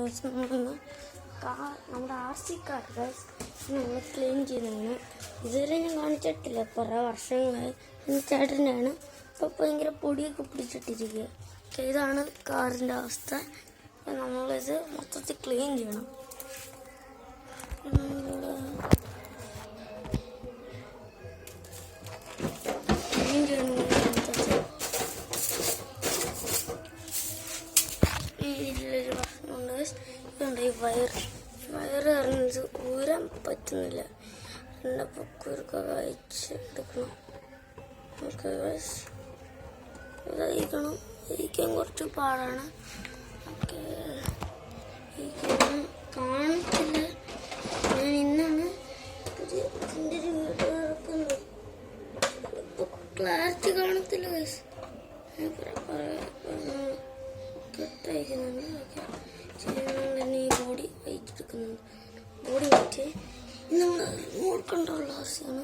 നമ്മളൊന്ന് നമ്മുടെ RC car നമ്മൾ ക്ലീൻ ചെയ്യുന്നതാണ്. ഇതുവരെ ഞാൻ കാണിച്ചിട്ടില്ല, കുറേ വർഷങ്ങളായി. ചേട്ടൻ്റെയാണ്. അപ്പോൾ ഭയങ്കര പൊടിയൊക്കെ പിടിച്ചിട്ടിരിക്കുക. ഇതാണ് കാറിൻ്റെ അവസ്ഥ. നമ്മളിത് മൊത്തത്തിൽ ക്ലീൻ ചെയ്യണം. ക്ലീൻ ചെയ്യണം ഇതിലൊരു പ്രശ്നമുണ്ട്. ഇതുണ്ട് ഈ വയറ് അറിഞ്ഞത് ഊരാൻ പറ്റുന്നില്ല. എൻ്റെ പൊക്കൊരുക്ക കഴിച്ചെടുക്കണം. ഇതയക്കണം. ഇരിക്കാൻ കുറച്ച് പാടാണ്. കാണത്തില്ല. ഞാൻ ഇന്നാണ് ഇതിൻ്റെ ഒരു വീഡിയോ ഇറക്കുന്നത്. ഇപ്പോൾ ക്ലാരിറ്റി കാണത്തില്ല. കെട്ടയക്കുന്നുണ്ട്. തന്നെ ഈ ബോഡി വെയിറ്റ് എടുക്കുന്നുണ്ട്. ബോഡി വെയിറ്റ് നമ്മൾ നോക്കേണ്ടുള്ള ആവശ്യമാണ്.